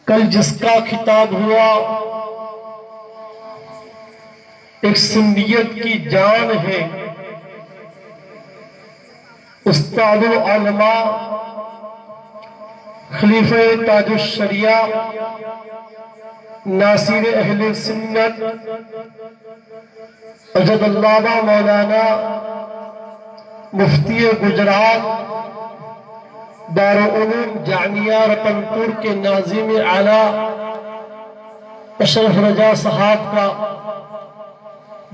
کل جس کا خطاب ہوا ایک سنیت کی جان ہے، استاد العلماء خلیفہ تاج الشریعہ ناصر اہل سنت اجد علامہ مولانا مفتی گجرات دارالعلوم جامعہ رتن پور کے ناظم اعلیٰ اشرف رجا صاحب کا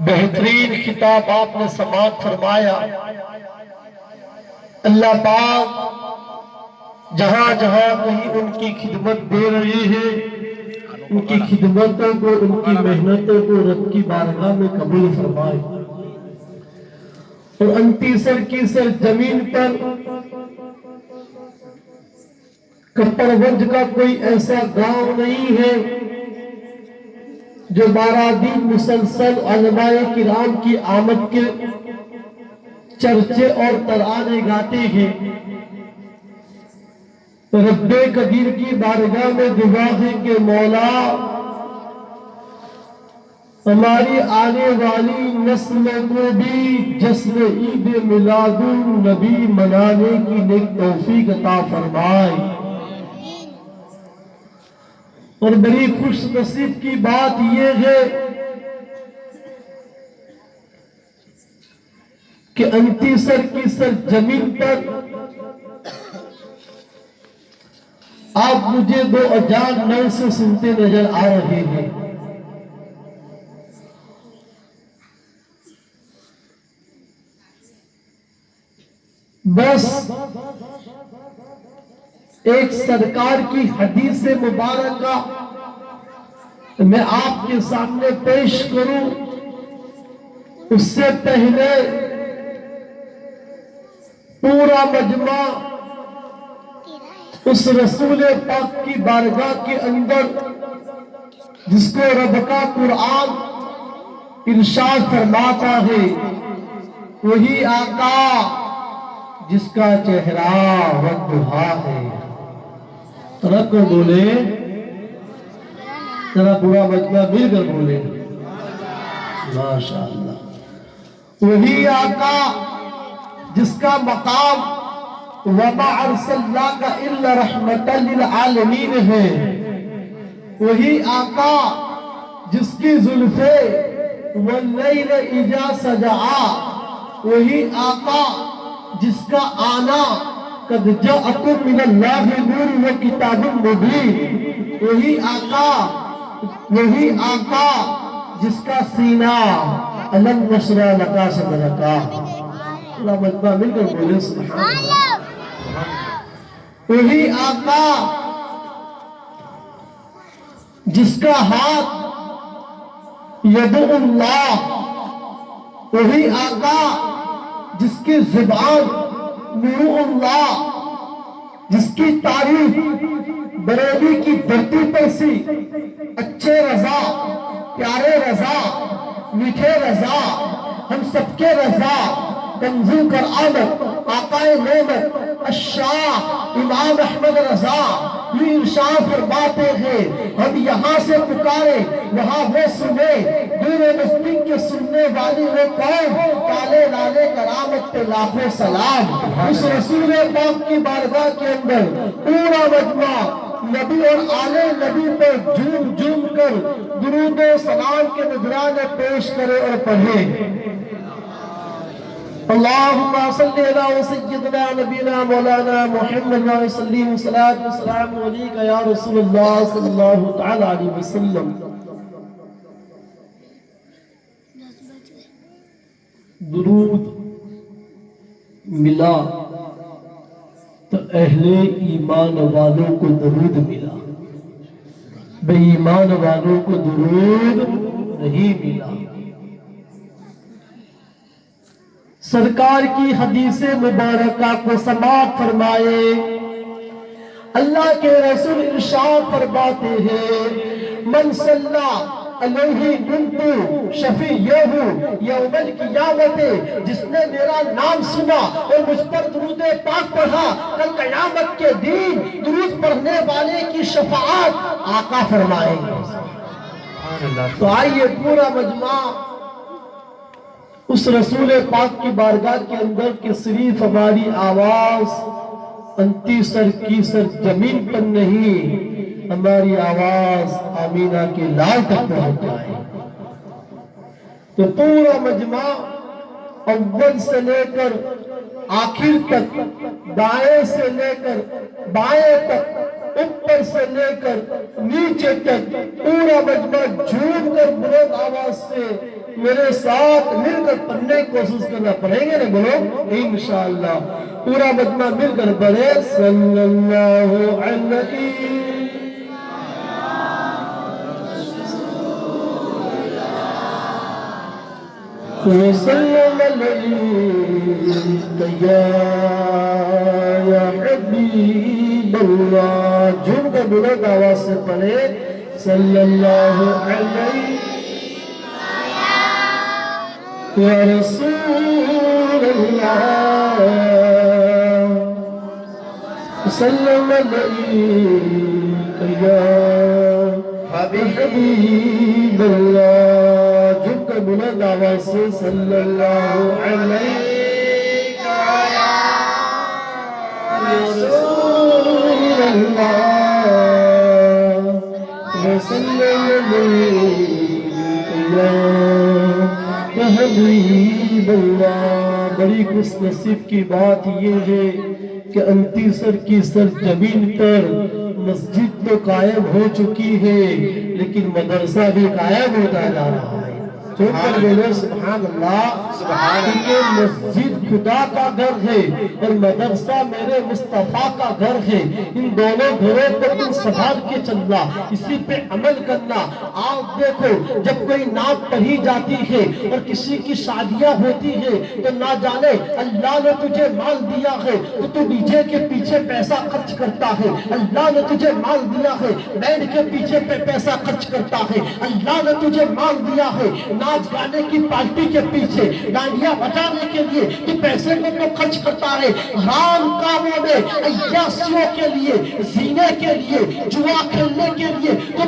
بہترین خطاب آپ نے سماعت فرمایا۔ اللہ پاک جہاں جہاں کہیں ان کی خدمت دے رہے ہیں، ان کی خدمتوں کو، ان کی محنتوں کو رب کی بارگاہ میں قبول فرمائے، اور انتی سر کی سر زمین پر کپڑونج کا کوئی ایسا گاؤں نہیں ہے جو 12 دن مسلسل علماء کرام کی آمد کے چرچے اور ترانے گاتے ہیں۔ رب قدیر کی بارگاہ میں دعا ہے کہ مولا ہماری آنے والی نسل کو بھی جشن عید میلاد النبی منانے کی نیک توفیق عطا فرمائے۔ اور بڑی خوش نصیب کی بات یہ ہے کہ انتی سر کی سر زمین پر آپ مجھے 2009 سے سنتے نظر آ رہے ہیں۔ بس ایک سرکار کی حدیث مبارکہ میں آپ کے سامنے پیش کروں، اس سے پہلے پورا مجمع اس رسول پاک کی بارگاہ کے اندر جس کو رب کا قرآن ارشاد فرماتا ہے، وہی آقا جس کا چہرہ والضحیٰ ہے۔ ذرا کو بولے، ذرا پورا مجمع مل کر بولے ماشاءاللہ۔ وہی آقا جس کا مقام وَمَا أَرْسَلْنَاكَ إِلَّا رَحْمَةً لِلْعَالَمِينَ ہے۔ وہی آقا جس کی زلفیں وَاللَّيْلِ إِذَا سَجَعَا، وہی آقا جس کا آنا قَدْ جَاءَكُم مِّنَ اللَّهِ نُورٌ وَكِتَابٌ مُبِينٌ، وہی آقا جس کا سینہ أَلَمْ نَشْرَحْ لَكَ صَدْرَكَ۔ اللہ مجمع مل کر بولے سبحان اللہ۔ وہی آقا جس کا ہاتھ ید اللہ، وہی آقا جس کی زبان نور اللہ، جس کی تعریف بریلی کی دھرتی پر سی اچھے رضا، پیارے رضا، میٹھے رضا، ہم سب کے رضا، تنزل کر آمد آقائے نعمت الشاہ امام احمد رضا یہ ارشاد فرماتے ہیں، ہم یہاں سے پکارے وہاں وہ سنے، دور نزدیک کے سننے والی وہ قوم، کالے لالے کرامت پہ لاکھوں سلام۔ اس رسول پاک کی بارگاہ کے اندر پورا مجمع نبی اور آل نبی پہ جھوم جھوم کر درود و سلام کے نذرانے پیش کرے اور پڑھے۔ اللہم صلی علی سیدنا نبینا مولانا محمد وسلم صلاۃ والسلام علیک یا رسول اللہ صلی اللہ تعالی علیہ وسلم۔ درود ملا تو اہل ایمان والوں کو درود ملا، بے ایمان والوں کو درود نہیں ملا۔ سرکار کی حدیث مبارکہ کو سماعت فرمائے، اللہ کے رسول ارشاد فرماتے ہیں، من صلی علیہ کنت شفیعہ یوم القیامت، جس نے میرا نام سنا اور مجھ پر درود پاک پڑھا، کل قیامت کے دن درود پڑھنے والے کی شفاعت آقا فرمائیں گے۔ تو آئیے پورا مجمع اس رسول پاک کی بارگاہ کے اندر کہ صرف ہماری آواز انتی سر کی سر زمین پر نہیں، ہماری آواز آمینہ کے لال تک پہنچ جائے۔ تو پورا مجمع اول سے لے کر آخر تک، دائیں سے لے کر بائیں تک، اوپر سے لے کر نیچے تک پورا مجمع جھوم کر بلند آواز سے میرے ساتھ مل کر پڑھنے کی کوشش کرنا پڑیں گے نا، بولو انشاءاللہ۔ پورا مجمع مل کر پڑھے صلی اللہ علیہ وسلم علیک یا حبیب اللہ۔ جھوم کر بلند آواز سے پڑھے صلی اللہ علیہ یا رسول اللہ، وسلم علیک یا حبیب اللہ۔ جھوم کر بلند آواز سے صلی اللہ علیہ یا رسول اللہ، وسلم علیک یا حبیب اللہ۔ بڑی خوش نصیب کی بات یہ ہے کہ انتی سر کی سرزمین پر مسجد تو قائم ہو چکی ہے، لیکن مدرسہ بھی قائم ہوتا جا رہا ہے۔ سبحان اللہ، کیونکہ مسجد خدا کا گھر ہے اور مدرسہ میرے مصطفیٰ کا گھر ہے۔ ان دونوں گھروں کو تم سنبھال کے چلنا، اسی پہ عمل کرنا۔ آپ دیکھو جب کوئی نعت پڑھی جاتی ہے اور کسی کی شادیاں ہوتی ہے تو نہ جانے اللہ نے تجھے مال دیا ہے تو تو ڈی جے کے پیچھے پیسہ خرچ کرتا ہے، اللہ نے تجھے مال دیا ہے بینڈ کے پیچھے پیسہ خرچ کرتا ہے، اللہ نے تجھے مال دیا ہے ناچ گانے کی پارٹی کے پیچھے ڈانڈیاں بجانے کے لیے تو پیسے کو تو خرچ کرتا ہے، حرام کاموں میں عیاشیوں کے لیے، زینے کے لیے، جوا کھیلنے کے لیے تو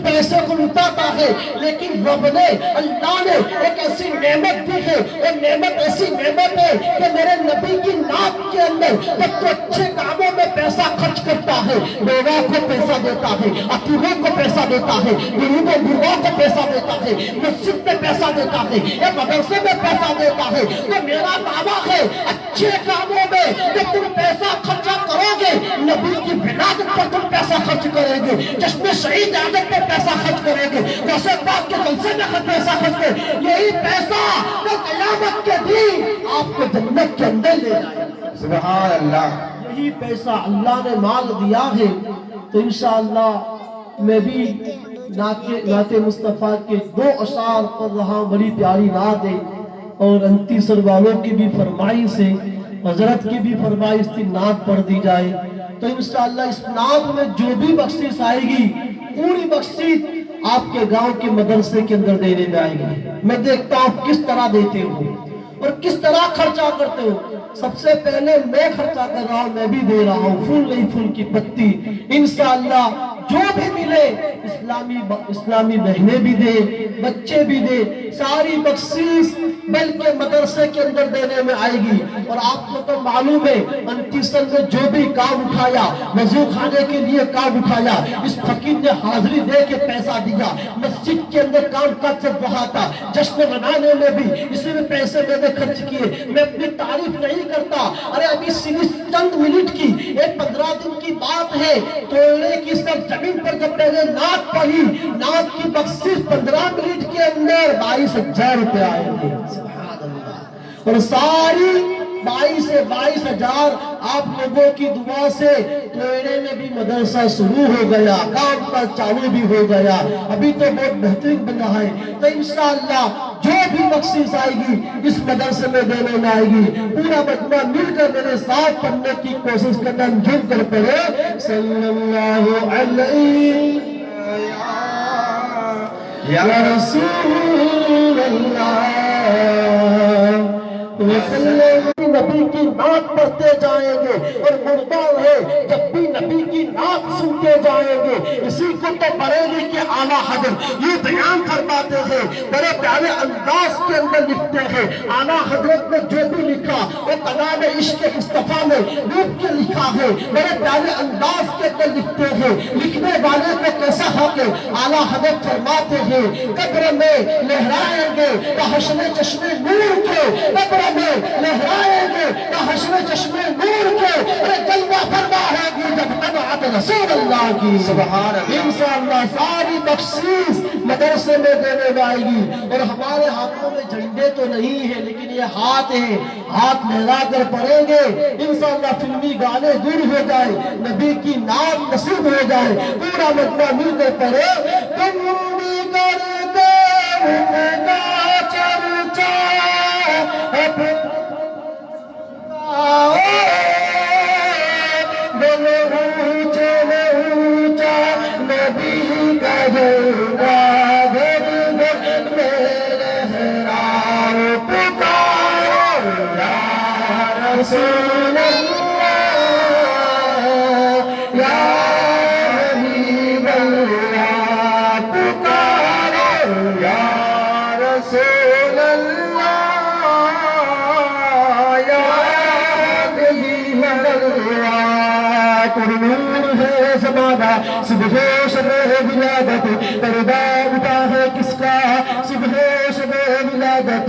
پیسے کو لٹاتا ہے۔ لیکن رب نے، اللہ نے ایک ایسی نعمت دی ہے، ایک نعمت ایسی نعمت ہے کہ میرے نبی کی نعت کے اندر جب تو اچھے کاموں میں پیسہ خرچ کرتا ہے، بیوہ کو پیسہ دیتا ہے، اکیلوں کو پیسہ دیتا ہے، غریبوں بزرگوں کو پیسہ دیتا ہے، مسجد میں پیسہ دیتا ہے یا مدرسے میں پیسہ دیتا ہے، تو میرا دعویٰ ہے اچھے کاموں میں جب تم پیسہ خرچہ کرو گے، نبی کی ولادت پر تم پیسہ خرچ کریں گے، جشن شہید عادت پر پیسہ خرچ کریں گے، غوث پاک کے جلسے میں پیسہ خرچ کریں گے، یہی پیسہ جو قیامت کے دن آپ کو جنت کے اندر لے جائے۔ سبحان اللہ۔ یہی پیسہ اللہ نے مال دیا ہے، تو انشاءاللہ میں بھی نعت مصطفیٰ کے 2 اشعار پڑھ رہا ہوں، بڑی پیاری نعت ہے اور انتی سر والوں کی بھی فرمائش ہے، حضرت کی بھی فرمائش تھی نعت پڑھ دی جائے، تو انشاءاللہ اس نعت میں جو بھی بخشش آئے گی پوری بخشش آپ کے گاؤں کے مدرسے کے اندر دینے میں آئے گی۔ میں دیکھتا ہوں کس طرح دیتے ہو اور کس طرح خرچہ کرتے ہو۔ سب سے پہلے میں خرچہ کر رہا ہوں، میں بھی دے رہا ہوں، پھول نہیں پھول کی پتی، انشاءاللہ جو بھی ملے اسلامی بہنیں بھی دے، بچے بھی دے، ساری بخشش بلکہ مدرسے کے اندر دینے میں آئے گی۔ اور آپ کو تو معلوم ہے انتی سر نے جو بھی کام اٹھایا، وضو خانے کے لیے کام اٹھایا، اس فقیر نے حاضری دے کے پیسہ دیا، مسجد کے اندر کام کاج چل رہا تھا، جشن منانے میں بھی اسی میں پیسے میں نے خرچ کیے۔ میں اپنی تعریف نہیں کرتا، ارے ابھی صرف چند منٹ کی، ایک 15 دن کی بات ہے، توڑنے کی سب زمین پر جب میں نے نعت پڑھی، نعت کی بخشش 15 منٹ کے اندر 22,000 روپے آئے تھے۔ سبحان اللہ۔ اور ساری 22,000 آپ لوگوں کی دعا سے توڑنے میں بھی مدرسہ شروع ہو گیا، کام پر چالو بھی ہو گیا، ابھی تو بہت بہترین بن رہا ہے۔ تو انشاءاللہ جو بھی بخشش آئے گی اس مدرسے میں دینے میں آئے گی، پورا مجمع مل کر میرے ساتھ پڑھنے کی کوشش کرنا، جھوم کر پڑھے صلی اللہ علیہ یا رسول اللہ، نبی کی نعت پڑھتے جائیں گے اور مردہ ہے جب بھی نبی کی نعت سنتے جائیں گے۔ اسی کو تو بریلی کے اعلیٰ حضرت یہ بیان فرماتے ہیں، بڑے پیارے انداز کے اندر لکھتے ہیں۔ اعلیٰ حضرت نے جو بھی لکھا وہ کلام عشق مصطفیٰ میں ڈوب کے لکھا ہے، بڑے پیارے انداز کے اندر لکھتے ہیں۔ لکھنے والے کو کیسا حق ہے؟ اعلیٰ حضرت فرماتے ہیں قبر میں لہرائیں گے حشر چشمے نور کے، قبر میں لہرائیں گے حشر چشمے نور کے، جلوہ فرما ہے گی جب نبعت رسول اللہ کی۔ سبحان اللہ۔ انشاءاللہ ساری بخشش مدرسے میں دینے آئے گی، اور ہمارے ہاتھوں میں جھنڈے تو نہیں ہے لیکن یہ ہاتھ ہے، ہاتھ لہرا کر پڑھیں گے انشاءاللہ فلمی گانے دور ہو جائے، نبی کی نام نصیب ہو جائے، پورا مجمع مل کر پڑھے۔ تم بھی کرتے ہوگا چرچا اونچا نبی کا جلوہ گھر گھر میں لہراؤ، پکارو یا رسول اللہ یا حبیب اللہ، پکارو یا رسول اللہ یا حبیب اللہ۔ نور ہے زمانہ صبح شب ولادت، پردہ اٹھا ہے کس کا صبح شب ولادت،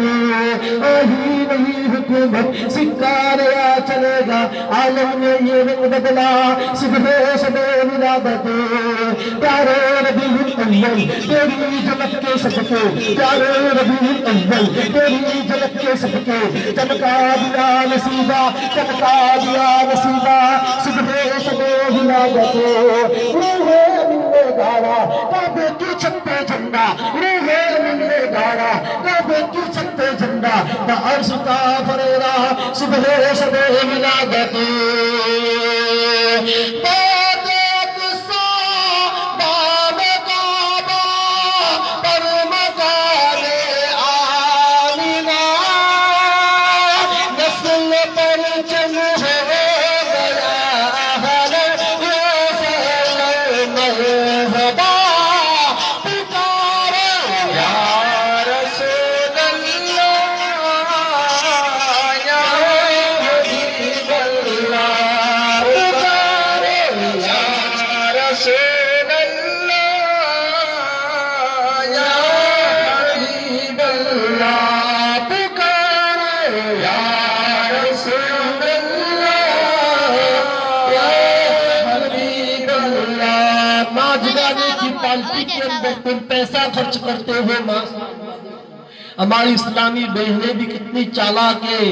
آہی نہیں حکومت سکہ نیا چلے گا، عالم میں یہ رنگ بدلا صبح شب ولادت۔ پیارے ربیع الاول تیری جھلک کے صدقے، پیارے ربیع الاول تیری جھلک کے صدقے، چمکا دیا نصیبہ، چمکا دیا نصیبہ صبح شب ولادت۔ روح امین نے گاڑا کعبے کی چھت پہ جھنڈا، روح امین نے گاڑا کعبے کی چھت پہ جھنڈا، عرش کا فریرا صبح شب ولادت۔ پالٹی کے اندر تم پیسہ خرچ کرتے ہو، ہماری اسلامی بہنیں بھی کتنی چالاک ہے،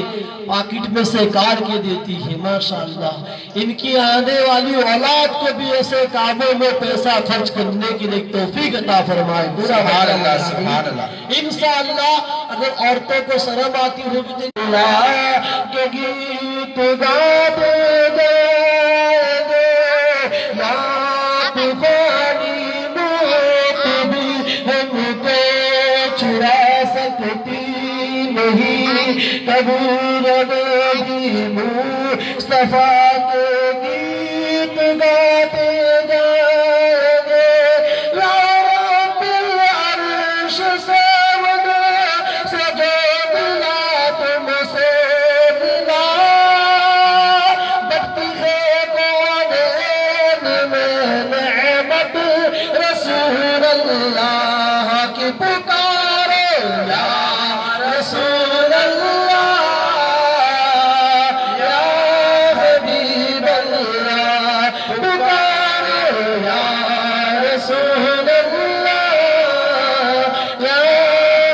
پاکٹ میں سے کاٹ کے دیتی ہے ماشاءاللہ۔ ان کی آنے والی اولاد کو بھی ایسے کاموں میں پیسہ خرچ کرنے کی توفیق عطا فرمائے۔ سبحان اللہ سبحان اللہ۔ انشاءاللہ اگر عورتوں کو شرم آتی ہوگی تو اللہ کے گیت گاتے گے یا طوفانی موت بھی ہم کو چھڑا سکتی نہیں، کبھی نبی مصطفیٰ کے گیت گاتے جائیں گے، یا رب العرش سے منا سجو ملا تم سے ملا، بختی ہے کونین میں نعمت رسول اللہ کی پکارے یا رسول اللہ یا حبیب اللہ، پکارے یا رسول اللہ یا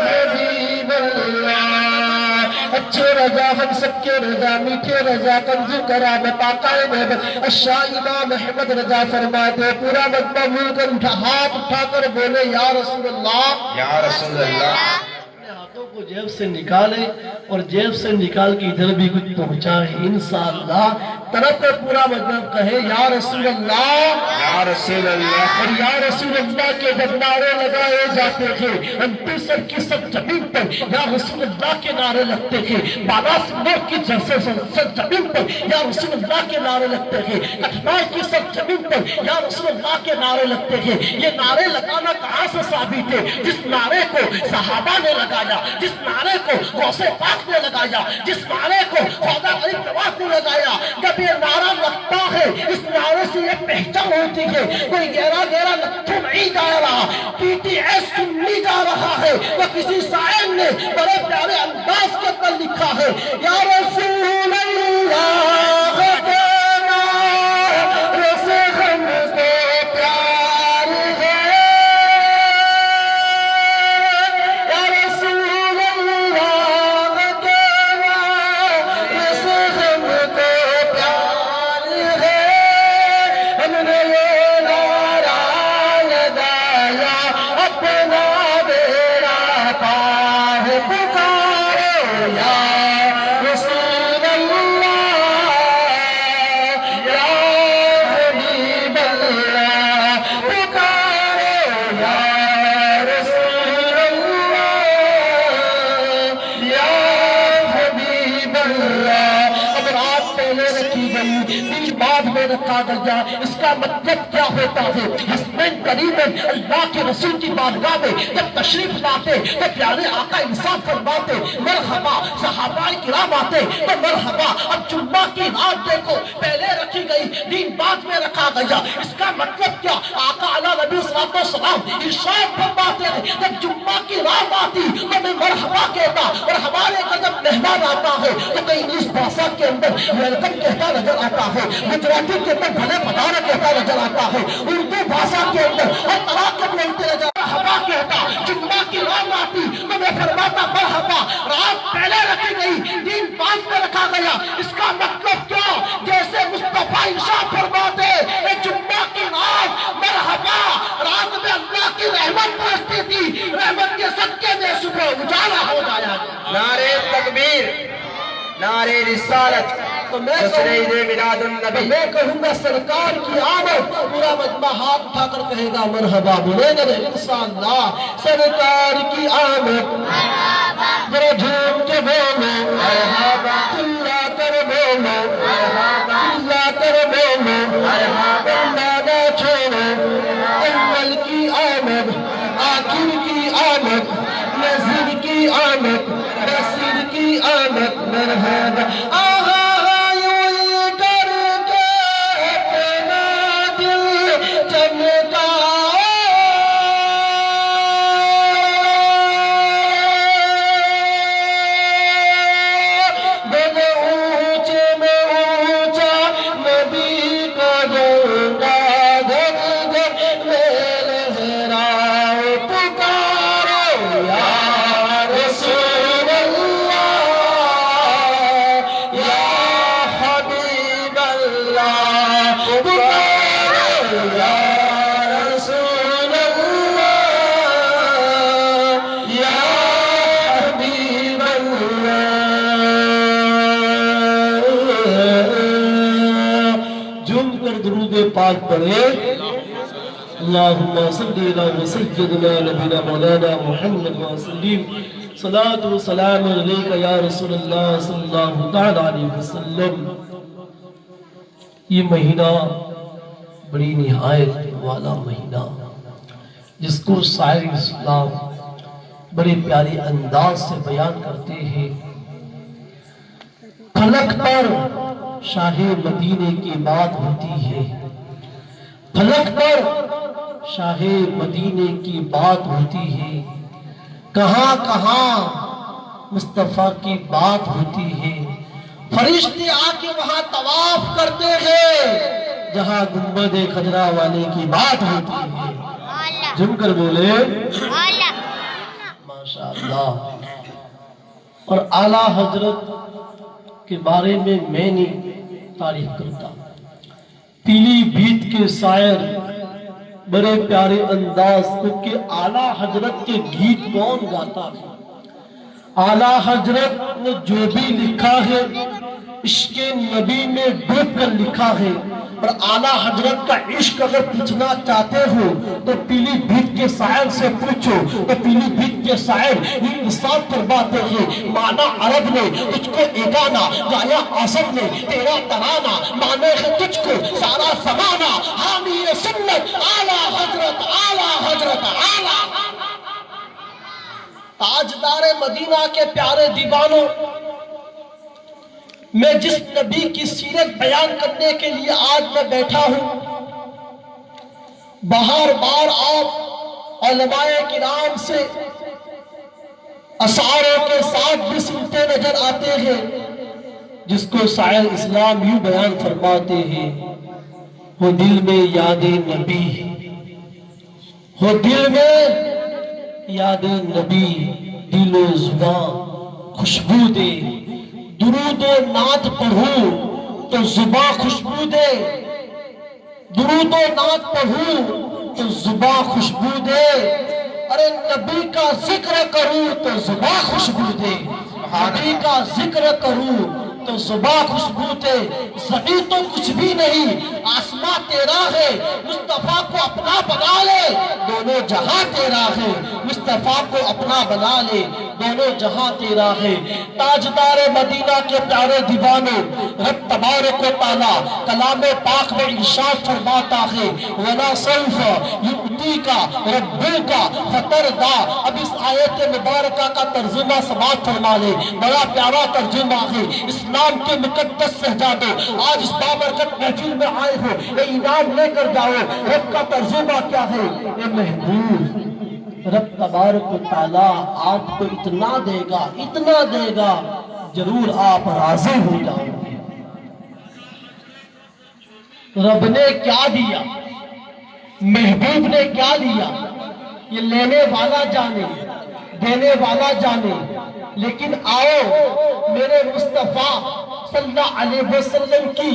حبیب اللہ۔ اچھے رضا ہم سب کے رضا، میٹھے رضا، کنزو کرام پاکائے محمد الشاہ امام احمد رضا فرماتے، پورا مجمع مل کر ہاتھ اٹھا کر بولے یا رسول اللہ یا رسول اللہ۔ اپنے ہاتھوں کو جیب سے نکالے اور جیب سے نکال کے ادھر بھی کچھ پہنچائے انشاءاللہ۔ طرف پہ پورا مطلب کہے یا رسول اللہ، یا رسول اللہ، اور یا رسول اللہ کے جب نعرے لگائے جاتے تھے، انتی سر کی سب زمین پر یا رسول اللہ کے نعرے لگتے تھے، بالا سنور کی سب زمین پر یا رسول اللہ کے نعرے لگتے تھے، کٹھنائی کی سب زمین پر یا رسول اللہ کے نعرے لگتے تھے۔ یہ نعرے لگانا کہاں سے ثابت ہے؟ جس نعرے کو صحابہ نے لگایا، جس نعرے کو غوث پاک نے لگایا، جس نعرے کو خواجہ غریب نواز نے لگایا، جب یہ نعرہ لگتا ہے اس نعرے سے یہ پہچان ہوتی ہے کوئی گہرا گہرا لکھو نہیں جا رہا، پی ٹی ایس سننی جا رہا ہے۔ وہ کسی شاعر نے بڑے پیارے انداز کے اندر لکھا ہے، یا رسول اللہ دینا رسے ہم کو پیار ہے، یا رسول اللہ دینا رسے ہم کو پیار ہے۔ ہم نے یہ نعرہ لگایا اپنا بیڑا پار، پکارو یا رسول اللہ، یا حبیب اللہ، پکارو یا رسول اللہ، یا حبیب اللہ۔ اب رات پہلے رکھی گئی، دن بعد میں رکھا گیا، اس کا مطلب کیا ہوتا ہے؟ حسنین کریمین اللہ کے رسول کی بارگاہ میں جب تشریف لاتے تو پیارے آقا انصاف فرماتے مرحبا، صحابہ کرام آتے تو مرحبا۔ اب جمعہ کی رات دیکھو، پہلے رکھی گئی، دن بعد میں رکھا گیا، اس کا مطلب کیا؟ آقا علیہ نبی صلی اللہ علیہ وسلم ارشاد فرماتے ہیں جب جمعہ کی رات آتی تو میں مرحبا کہتا، اور ہمارے کا جب مہمان آتا ہے تو کہیں انگلش بھاشا کے اندر ویلکم کہتا نظر آتا ہے، گجراتی کے اندر بھلے پدارا کہتا نظر آتا ہے، اردو بھاشا کے اندر ہر طرح کے بولتے نظر مرحبا کہتا۔ جمعہ کی رات آتی تو میں فرماتا مرحبا، رات پہلے رکھی گئی، دن بعد میں رکھا گیا، اس کا مطلب کیا؟ جیسے مصطفیٰ ارشاد فرماتے اے جمعہ کی رات مرحبا، رات میں اللہ کی رحمت برستی تھی، رحمت کے صدقے میں صبح اجالا ہو جایا۔ نعرہ تکبیر، نعرہ رسالت، تو میں تسلیل میلاد النبی۔ میں کہوں گا سرکار کی آمد، پورا مجمع ہاتھ اٹھا کر کہے گا مرحبا، بولے گا انشاءاللہ سرکار کی آمد، ذرا جھوم کے بولو مرحبا، چلا کر بولو مرحبا، چلا کر بولو مرحبا، نہ چھوڑو اول کی آمد، آخر کی آمد، نذیر کی آمد، رسول کی آمد، مرحبا۔ آہا یوں کر کے اپنا دل چمکا، بڑے اونچے میں اونچا نبی کا جھنڈا، گھر گھر میں لہراؤ، پکارو یا رسول اللہ، یا حبیب اللہ، پکارو یا رسول اللہ، یا حبیب اللہ۔ جم کر درود پاک پڑھے، اللہم صلی علی سیدنا نبینا مولانا محمد وسلم، صلاۃ و سلام علیکہ یا رسول اللہ صلی اللہ تعالی علیہ وسلم۔ یہ مہینہ بڑی نہایت والا مہینہ، جس کو شاعر اسلام بڑے پیارے انداز سے بیان کرتے ہیں۔ فلک پر شاہ مدینے کی بات ہوتی ہے، فلک پر شاہ مدینے کی بات ہوتی ہے، کہاں کہاں مصطفیٰ کی بات ہوتی ہے، فرشتے آ کے وہاں طواف کرتے ہیں جہاں گنبد خضرا والے کی بات ہوتی ہے۔ جم کر بولے ماشاءاللہ۔ اور اعلیٰ حضرت کے بارے میں نہیں تعریف کرتا، پیلی بھیت کے شاعر بڑے پیارے انداز، کیونکہ اعلیٰ حضرت کے گیت کون گاتا ہے؟ اعلیٰ حضرت نے جو بھی لکھا ہے عشق نبی میں ڈوب کر لکھا ہے۔ اور اعلیٰ حضرت کا عشق اگر پوچھنا چاہتے ہو تو پیلی بھیت کے شاعر سے پوچھو، تو پیلی بھیت کے شاعر یہ ارشاد فرماتے ہیں، مانا عرب نے تجھ کو ایگانا، گایا اعظم نے تیرا ترانہ، مانے ہے تجھ کو سارا زمانہ، حامی سنت اعلیٰ حضرت اعلیٰ حضرت اعلیٰ۔ تاجدار مدینہ کے پیارے دیوانوں، میں جس نبی کی سیرت بیان کرنے کے لیے آج میں بیٹھا ہوں، بار بار آپ علماء کرام سے اشعاروں کے ساتھ بھی سنتے نظر آتے ہیں، جس کو شاعر اسلام یوں بیان فرماتے ہیں، ہو دل میں یاد نبی، ہو دل میں یاد نبی، دل و زبان خوشبو دے، درود و نعت پڑھوں تو زباں خوشبو دے، درود و نعت پڑھوں تو زباں خوشبو دے، ارے نبی کا ذکر کروں تو زباں خوشبو دے، نبی کا ذکر کروں تو زباں خوشبو دے۔ زمین تو کچھ بھی نہیں، آسماں تیرا ہے، مصطفیٰ کو اپنا بنا لے، دونوں جہاں تیرا ہے، مصطفیٰ کو اپنا بنا لے، دونوں جہاں تیرا ہے۔ تاجدار مدینہ کے پیارے دیوانوں، رب تبارک و تعالیٰ کلام پاک میں ارشاد فرماتا ہے، وَلَا سَوْفَ يُؤْتِيكَ رَبُّكَ فَتَرْضَىٰ۔ اب اس آیت مبارکہ کا ترجمہ سماعت فرما لے، بڑا پیارا ترجمہ ہے۔ اسلام کے مقدس شہزادوں، آج اس بابرکت محفل میں آئے ہو، یہ انعام لے کر جاؤ۔ رب کا ترجمہ کیا ہے؟ اے محبوب، رب تبارک و تعالیٰ آپ کو اتنا دے گا، ضرور آپ راضی ہو جاؤ گے۔ رب نے کیا دیا، محبوب نے کیا دیا، یہ لینے والا جانے، دینے والا جانے۔ لیکن آؤ میرے مصطفیٰ صلی اللہ علیہ وسلم کی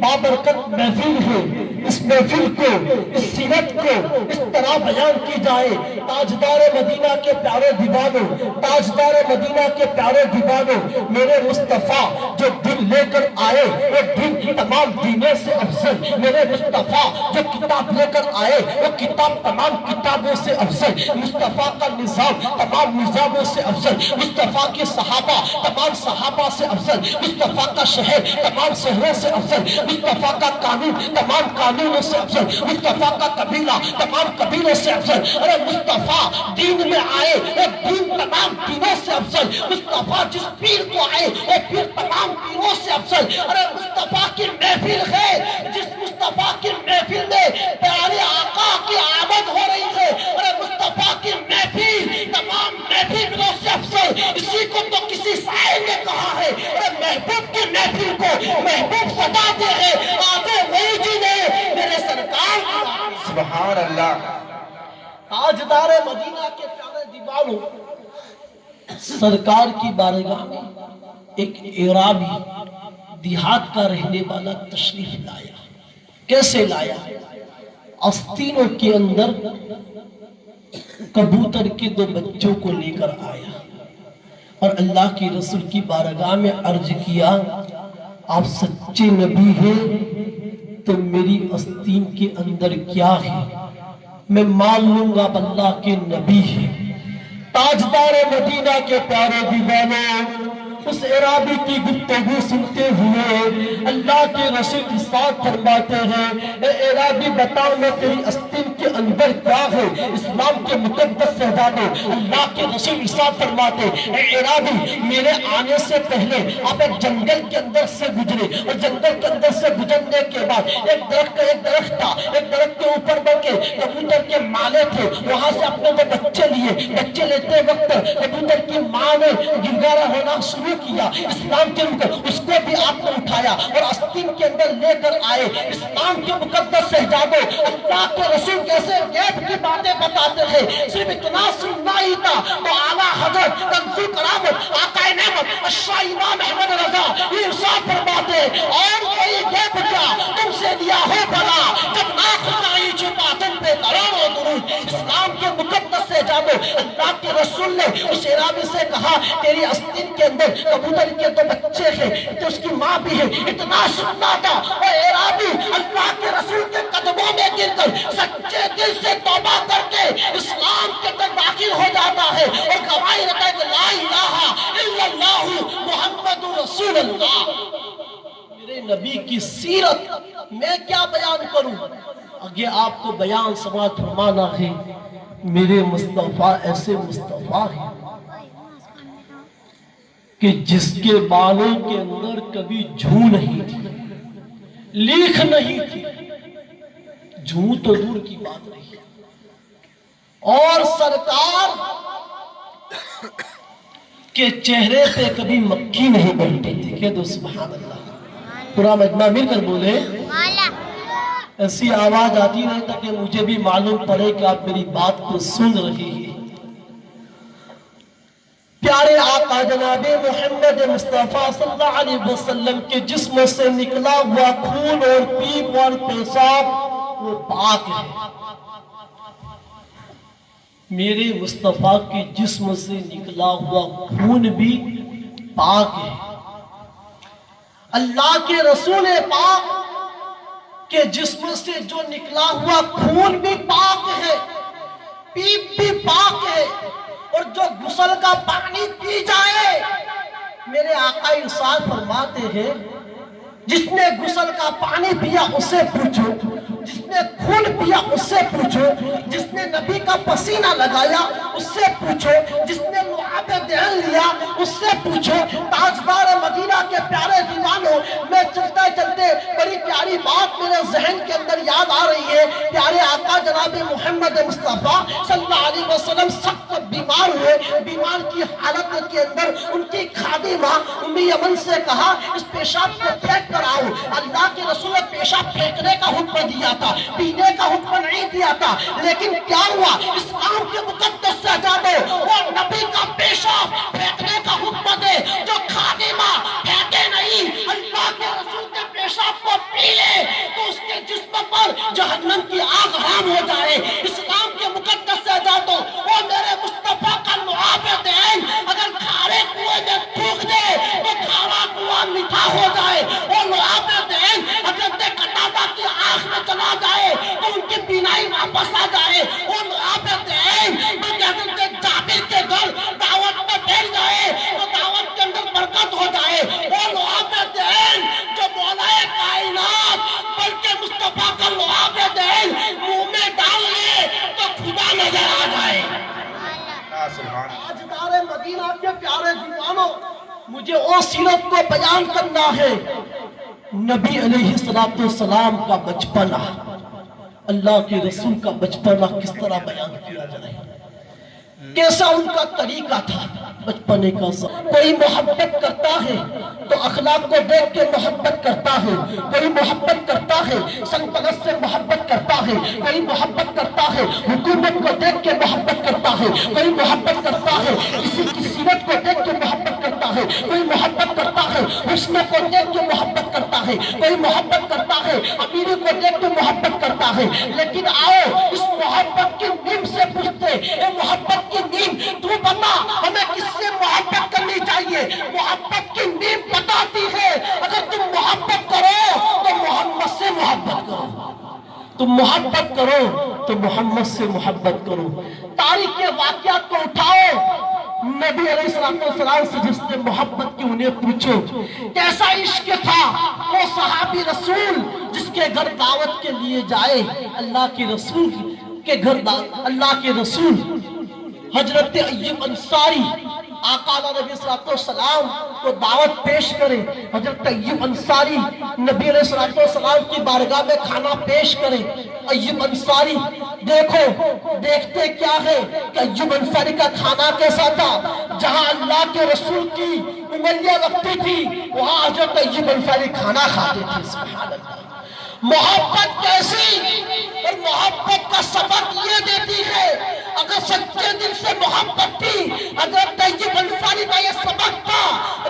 بابرکت محفل ہے، اس محفل کو، اس سیرت کو اس طرح بیان کی جائے۔ تاجدار مدینہ کے پیارے دیوانوں، تاجدار مدینہ کے پیارے دیوانوں، میرے مصطفیٰ جو دل لے کر آئے وہ دل کی تمام دینوں سے افضل، میرے مصطفیٰ جو کتاب لے کر آئے وہ کتاب تمام کتابوں سے افضل، مصطفیٰ کا نظام تمام نظاموں سے افضل، مصطفیٰ کے صحابہ تمام صحابہ سے افضل، مصطفیٰ کا شہر تمام شہروں سے افضل، مصطفیٰ کا قانون تمام قانونوں سے افضل، مصطفیٰ کا قبیلہ تمام قبیلوں سے افضل۔ ارے مصطفیٰ دین میں آئے وہ دین تمام دینوں سے افضل، مصطفیٰ جس پیر کو آئے وہ پیر تمام پیروں سے افضل۔ ارے مصطفیٰ کی محفل ہے، جس مصطفیٰ کی محفل میں پیارے آقا کی آمد ہو رہی ہے، ارے مصطفیٰ کی محفل تمام محفلوں سے افضل۔ اسی کو تو کسی شاعر نے کہا ہے، ارے محبوب کی محفل کو محبوب سجاتے ہیں، آگے وہی جی نے میرے سرکار کی۔ سبحان اللہ۔ تاجدار مدینہ کے پیارے دیوانوں، سرکار کی بارگاہ میں ایک عرابی دیہات کا رہنے والا تشریف لایا۔ کیسے لایا؟ آستینوں کے اندر کبوتر کے 2 بچوں کو لے کر آیا اور اللہ کی رسول کی بارگاہ میں عرض کیا، آپ سچے نبی ہیں تو میری آستین کے اندر کیا ہے میں مان لوں گا، اللہ کے نبی ہیں۔ تاجدار مدینہ کے پیارے دیوانوں، اس عرابی کی گفتگو سنتے ہوئے اللہ کے رسول ارشاد فرماتے ہیں، اے عرابی بتاؤ میں تیری آستین کے اندر کیا ہے؟ اسلام کے مقدس شہزادوں، اللہ کے رسول ارشاد فرماتے، اے عرابی میرے آنے سے پہلے آپ ایک جنگل کے اندر سے گزرے، اور جنگل کے اندر سے گزرنے کے بعد ایک درخت تھا، ایک درخت کے اوپر بیٹھ کے کبوتر کے مالے تھے، وہاں سے اپنے وہ بچے لیے، بچے لیتے وقت کبوتر کی ماں نے گنگارا ہونا شروع کیا، اسلام کے مقدس اس کو بھی آپ نے اٹھایا اور آستین کے اندر لے کر آئے۔ اسلام کے مقدس شہزادوں، اللہ کے رسول کیسے غیب کی باتیں بتاتے ہیں، صرف اتنا سننا ہی تھا تو اعلیٰ حضرت تنزیل کرامت آقا نعمت الشاہ امام احمد رضا یہ ارشاد فرماتے ہیں، اور کوئی غیب کیا تم سے دیا ہو بھلا، جب ناخنائی چھپا تم پہ کروڑوں درود۔ اسلام کے مقدس سے جانو. اللہ کے رسول نے اس اعرابی سے کہا تیری آستین کے اندر کبوتر کے تو بچے ہیں تو اس کی ماں بھی ہے. اتنا سننا تھا اور اعرابی اللہ کے رسول کے قدموں میں گر کر سچے دل سے توبہ کر کے اسلام کے اندر داخل ہو جاتا ہے اور گواہی دیتا ہے کہ لا الہ الا اللہ محمد رسول اللہ. میرے نبی کی سیرت میں کیا بیان کروں؟ آگے آپ کو بیان سماعت فرمانا ہے. میرے مصطفیٰ ایسے مصطفیٰ ہیں کہ جس کے بالوں کے اندر کبھی جھو نہیں تھی, لیکھ نہیں تھی, جھو تو دور کی بات نہیں, اور سرکار کے چہرے پہ کبھی مکھی نہیں بیٹھی تھی. کہ دو سبحان اللہ, پورا مجمع مل کر بولے. ایسی آواز آتی رہے تاکہ مجھے بھی معلوم پڑے کہ آپ میری بات کو سن رہے ہیں. پیارے آقا جناب محمد مصطفیٰ صلی اللہ علیہ وسلم کے جسم سے نکلا ہوا خون اور پیپ اور پیشاب وہ پاک ہے. میرے مصطفیٰ کے جسم سے نکلا ہوا خون بھی پاک ہے. اللہ کے رسول پاک کے جسم سے جو نکلا ہوا خون بھی پاک ہے, پیپ بھی پاک ہے, اور جو غسل کا پانی پی جائے, میرے آقا ارشاد فرماتے ہیں جس نے غسل کا پانی پیا اس سے پوچھو, جس نے خون پیا اس سے پوچھو, جس نے نبی کا پسینہ لگایا اس سے پوچھو, جس نے لعاب دہن لیا اس سے پوچھو. تاجدار مدینہ کے پیارے دیوانوں, میں چلتے چلتے بڑی پیاری بات میرے ذہن کے اندر یاد آ رہی ہے. پیارے آقا جناب محمد مصطفیٰ صلی اللہ علیہ وسلم سخت بیمار ہوئے. بیمار کی حالت کے اندر ان کی خادمہ ام یمن سے کہا اس پیشاب کو پھینک کر آؤ. اللہ کے رسول نے پیشاب پھینکنے کا حکم دیا تھا, پینے کا حکم نہیں دیا تھا, لیکن کیا ہوا اسلام کے مقدس سے جانو وہ نبی کا پیشاب پھینکنے کا حکم دے جو خادمہ پھینکے نہیں, اللہ کے رسول کے پیشاب کو پی لے تو اس کے جسم پر جہنم کی آگ حرام ہو جائے. اسلام کے مقدس سے جانو وہ میرے مصطفیٰ کا لعاب دہن اگر کھارے کنویں میں پھونک دے تو کھارا کنواں میٹھا ہو جائے. وہ لعاب دہن حضرت قتادہ کی آنکھ میں چلا جائے تو ان کی بینائی واپس آ جائے. وہ لعاب دہن حضرت جابر کے گھر دعوت میں بیٹھ جائے تو دعوت کے اندر برکت ہو جائے. وہ لعاب دہن جو مولا کائنات بلکہ مصطفیٰ کا لعاب دہن منہ میں ڈال لے تو خدا نظر آ جائے. تاجدار مدینہ کے پیارے دیوانوں, مجھے وہ سیرت کو بیان کرنا ہے. نبی علیہ السلام کا بچپنا, اللہ کے رسول کا بچپنا کس طرح بیان کیا جائے, کیسا ان کا طریقہ تھا بچپنے کا. کوئی محبت کرتا ہے تو اخلاق کو دیکھ کے محبت کرتا ہے, کوئی محبت کرتا ہے سلطنت سے محبت کرتا ہے, کوئی محبت کرتا ہے حکومت کو دیکھ کے محبت کرتا ہے, کوئی محبت کرتا ہے کسی کی سیرت کو دیکھ کے محبت کرتا ہے, کوئی محبت کرتا ہے حسن کو دیکھ کے محبت کرتا ہے, کوئی محبت کرتا ہے امیری کو دیکھ کے محبت کرتا ہے. لیکن آؤ اس محبت کی نیم سے پوچھتے, اے محبت کی نیم تو بتا ہمیں کس سے محبت کرنی چاہیے. محبت کی نیم بتاتی ہے اگر تم محبت کرو تو محمد سے محبت کرو, تم محبت کرو تو محمد سے محبت کرو. تاریخ کے واقعات کو اٹھاؤ, نبی علیہ السلام سے جس نے محبت کی انہیں پوچھو کیسا عشق تھا. وہ صحابی رسول جس کے گھر دعوت کے لیے جائے, اللہ کے رسول کے گھر اللہ کے رسول حضرت ایوب انصاری آقا نبی صلی اللہ علیہ وسلم کو دعوت پیش کرے. حضرت ایوب انصاری نبی علیہ السلام کی بارگاہ میں کھانا پیش کرے. ایوب انصاری دیکھتے کیا ہے کہ ایوب انصاری کا کھانا کیسا تھا. جہاں اللہ کے رسول کی انگلیاں لگتی تھی وہاں حضرت ایوب انصاری کھانا کھاتے تھے. سبحان اللہ. محبت کیسی, اور محبت کا سبق یہ دیتی ہے اگر سچے دل سے محبت تھی. حضرت ایوب انصاری کا یہ سبق تھا,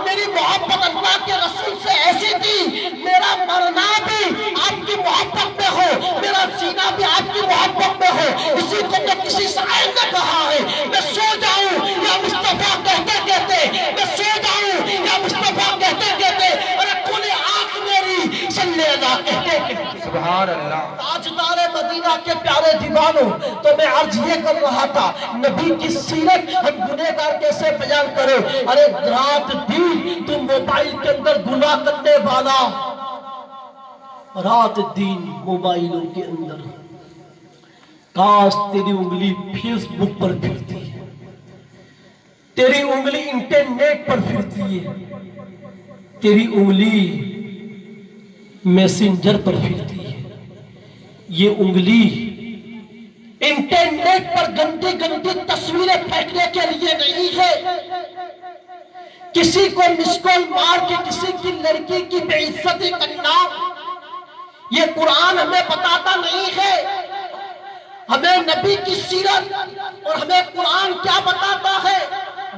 میری محبت اللہ کے رسول سے ایسی تھی میرا مرنا بھی آپ کی محبت میں ہو, میرا جینا بھی آپ کی محبت میں ہو. اسی کو تو کسی شاعر کے پیارے دیوانوں، تو میں عرض یہ کر رہا تھا نبی کی سیرت ہم گنہگار کیسے بیان کریں؟ ارے رات دن تم موبائل کے اندر گناہ کرنے والا، رات دن موبائلوں کے اندر، کاش تیری انگلی فیس بک پر پھرتی ہے، تیری انگلی انٹرنیٹ پر پھرتی ہے، تیری انگلی میسنجر پر پھرتی ہے، یہ انگلی انٹرنیٹ پر گندی گندی تصویریں پھینکنے کے لیے نہیں ہے، کسی کو مس کال مار کے کسی کی لڑکی کی بے عزتی کرنا یہ قرآن ہمیں بتاتا نہیں ہے۔ ہمیں نبی کی سیرت اور ہمیں قرآن کیا بتاتا ہے؟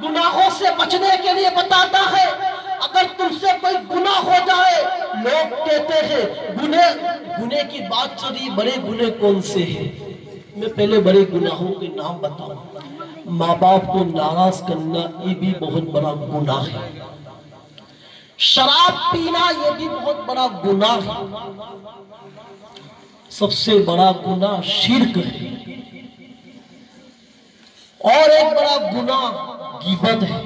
گناہوں سے بچنے کے لیے بتاتا ہے۔ اگر تم سے کوئی گناہ ہو جائے، لوگ کہتے ہیں گناہ کی بات چلی، بڑے گناہ کون سے ہیں؟ میں پہلے بڑے گناہوں کے نام بتاؤں۔ ماں باپ کو ناراض کرنا یہ بھی بہت بڑا گناہ ہے، شراب پینا یہ بھی بہت بڑا گناہ ہے، سب سے بڑا گناہ شرک ہے، اور ایک بڑا گناہ غیبت ہے،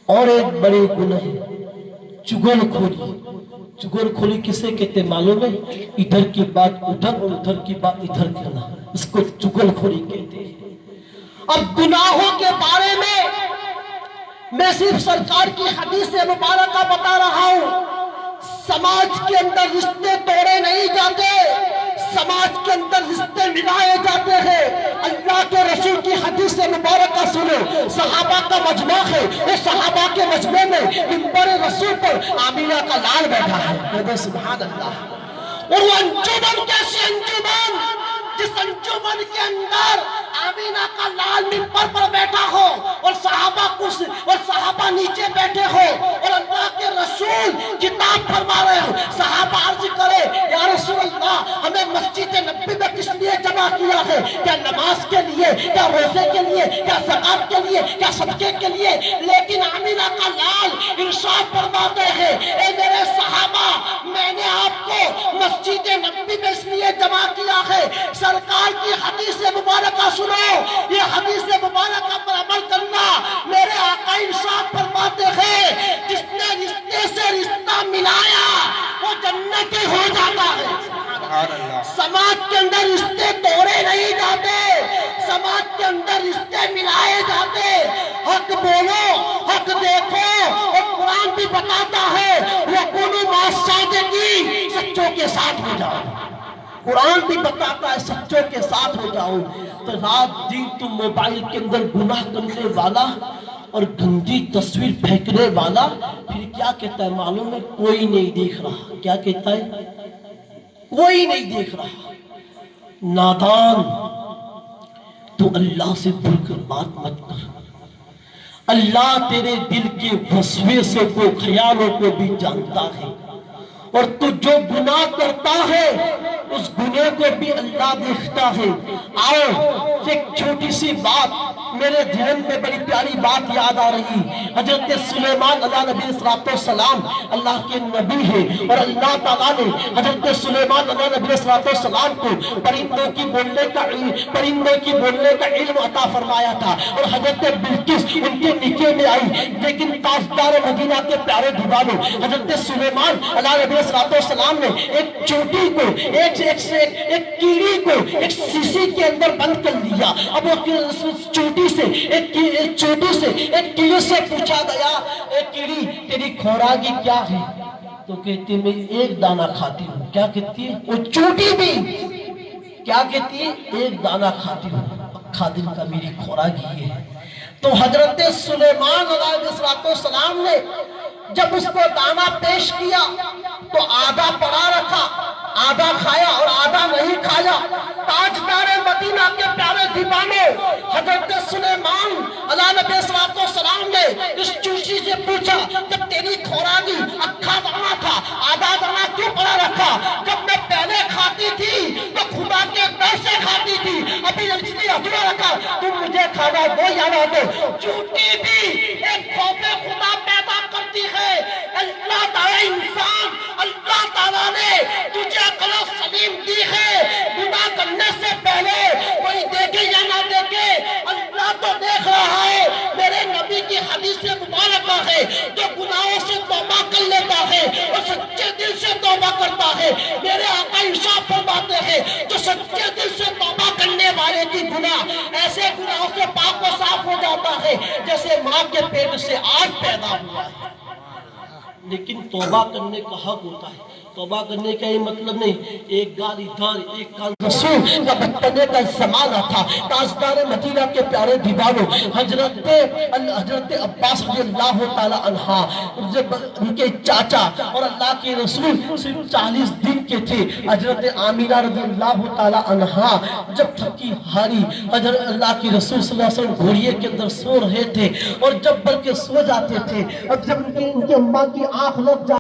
اور ایک بڑے گناہ چغل خوری۔ چغل خوری کسے کہتے معلوم ہے؟ ادھر کی بات ادھر اور ادھر کی بات ادھر کرنا، اس کو چغل خوری کہتے ہیں۔ اب گناہوں کے بارے میں صرف سرکار کی حدیث مبارکہ بتا رہا ہوں۔ سماج کے اندر رشتے توڑے نہیں جاتے، سماج کے اندر رشتے ملائے جاتے ہیں۔ اللہ کے رسول کی حدیث مبارکہ سنو، صحابہ کا مجمع ہے، اس صحابہ کے مجمع میں منبر رسول پر آمینہ کا لال بیٹھا ہے، کہتے سبحان اللہ۔ اور وہ انجمن کیسی انجمن، جس انجمن کے اندر آمینہ کا لال منبر پر بیٹھا ہو اور صحابہ نیچے بیٹھے ہو اور اللہ کے رسول کتاب فرما رہے ہو۔ صحابہ عرض کرے یا رسول اللہ ہمیں مسجد نبی میں کس لیے جمع کیا ہے؟ کیا نماز کے لیے، کیا روزے کے لیے، کیا زکات کے لیے، کیا صدقے کے لیے؟ لیکن آمینہ کا لال ارشاد فرماتے ہیں اے میرے صحابہ، میں نے آپ کو مسجد نبی میں اس لیے جمع کیا ہے، سرکار کی حدیث مبارکہ سنو، یہ حدیث مبارکہ پر عمل کرنا۔ میرے آقا ارشاد فرماتے ہیں جس نے رشتے سے رشتہ ملایا وہ جنتی ہو جاتا ہے۔ سماج کے اندر رشتے توڑے نہیں جاتے، سماج کے اندر رشتے ملائے جاتے۔ حق بولو، حق دیکھو، اور قرآن بھی بتاتا ہے وَكُونُوا مَعَ الصَّادِقِينَ، سچوں کے ساتھ ہو جاؤ۔ قرآن بھی بتاتا ہے سچوں کے ساتھ ہو جاؤ۔ تو رات دن تم موبائل کے اندر گناہ کرنے والا اور گندی تصویر پھینکنے والا، پھر کیا کہتا ہے معلوم ہے؟ کوئی نہیں دیکھ رہا۔ کیا کہتا ہے؟ کوئی نہیں دیکھ رہا۔ نادان، تو اللہ سے بھول کر بات مت کر۔ اللہ تیرے دل کے وسوسے کو، خیالوں کو بھی جانتا ہے، اور تو جو گناہ کرتا ہے اس گناہ کو بھی اللہ دیکھتا ہے۔ آؤ ایک چھوٹی سی بات میرے ذہن میں بڑی پیاری بات یاد آ رہی۔ حضرت سلیمان علیہ نبی السلام اللہ کے نبی ہیں، اور اللہ تعالیٰ نے حضرت سلیمان علیہ نبی السلام کو پرندوں کی بولنے کا علم عطا فرمایا تھا، اور حضرت بلقیس ان کے نکاح میں آئی، لیکن تاجدار مدینہ کے پیارے دیوانوں، حضرت سلیمان علیہ نبی السلام نے ایک چوٹی کو، ایک کیڑی کو ایک سیسی کے اندر بند کر لیا۔ اب وہ چوٹی سے ایک کیڑی سے پوچھا گیا اے کیڑی تیری خوراکی کیا ہے؟ تو کہتی میں ایک دانہ کھاتی ہوں۔ کیا کہتی ہے وہ چوٹی بھی؟ کیا کہتی ہے؟ ایک دانہ کھاتی ہوں، خادم کا میری خوراک یہ ہے۔ تو حضرت سلیمان علیہ السلام نے جب اس کو دانہ پیش کیا تو آدھا پڑا رکھا، آدھا کھایا اور آدھا نہیں کھایا۔ تاجدار مدینہ کے پیارے دیوانے حضرت سلیمان علیہ نبی السلام نے اس چوٹی سے پوچھا جب تیری خوراکی اکھا دانہ تھا، آدھا دانہ کیوں پڑا رکھا؟ جب میں پہلے کھاتی تھی تو خدا کے ڈر سے کھاتی تھی، ابھی اس لیے ادھورا رکھا، تم مجھے کھانا وہ یاد آ دو۔ چوٹی بھی ایک خوف خدا پیدا کرتی ہے۔ اللہ تعالیٰ انسان، اللہ تعالیٰ نے تجھے عقل و سلیم دی ہے، کرنے سے پہلے کوئی دیکھے یا نہ دیکھے، اللہ تو دیکھ رہا ہے۔ میرے نبی کی حدیث مبارکہ ہے، جو گناہوں سے توبہ کر لیتا ہے اور سچے دل سے توبہ کرتا ہے، میرے آقا ارشاد فرماتے ہیں جو سچے دل سے توبہ کرنے والے کی گناہ ایسے گناہوں سے پاک و صاف ہو جاتا ہے جیسے ماں کے پیٹ سے آج پیدا ہوا ہے۔ لیکن توبہ کرنے کا حق ہوتا ہے۔ توبہ کرنے کا یہ مطلب نہیں ایک گال ادھر ایک گال رسول کا بچپنے کا زمانہ تھا۔ تاجدار مدینہ کے پیارے دیوانوں، حضرت عباس رضی اللہ تعالی عنہ ان کے چاچا اور اللہ کے رسول صرف 40 دن کے تھے۔ حضرت آمینہ رضی اللہ تعالی عنہ جب تھکی ہاری حضرت اللہ کے رسول صلی اللہ علیہ وسلم گھوڑیے کے اندر سو رہے تھے، اور جب بلکہ سو جاتے تھے اور جب ان کے اماں کی آنکھ لگ جاتی